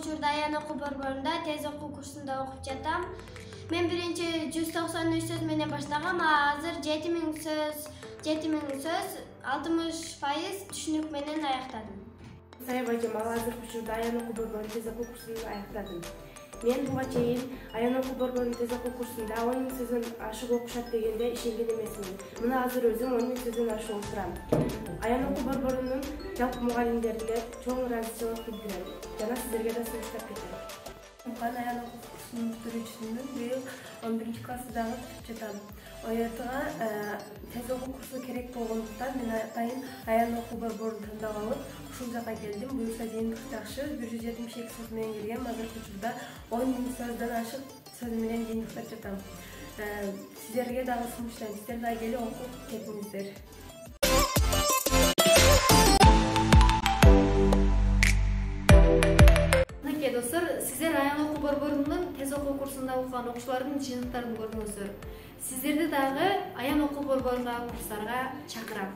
Учурда Аян окуу борборунда тез окуу курсунда окуп жатам. Мен биринчи 193 сөз менен баштагам, азыр 7000 сөз 60% түшүнүк менен аяктадым. Сайып ажам, ал азыр учурда Аян окуу борборунун тез окуу курсун аяктадым. Мен буга чейин Аян окуу борборунун тез окуу курсунда 10.000 сөздөн ашык окушат дегенде ишенген эмесмин. Мына азыр өзүм 10.000 сөздөн ашык окутурам. Аян окуу борборунун жалпы мугалимдерине чоң ыраазычылык билдирем жана сиздерге да сунуштап кетем. Мен Аян окуу курсунун бүтүрүүчүсүмүн. Быйыл 11 классты окуп жатам. ОЯТга тез окуу курсу керек болгондуктан мен атайын Аян окуу борборун тандап алып, ушул жака келдим. Буюрса жыйынтык жакшы, 172 сөз менен келгем. Азыркы учурда 10.000 сөздөн ашык сөз менен жыйынтыктап жатам. Сиздерге дагы сунуштайм. Сиздер дагы келип окуп кетиңиздер. Мынакей достор, сиздер Аян окуу борборунун тез окуу курсунда окуган окуучулардын жыйынтыктарын көрдүңүздөр. Сиздерди дагы Аян окуу борборундагы курстарга чакырам.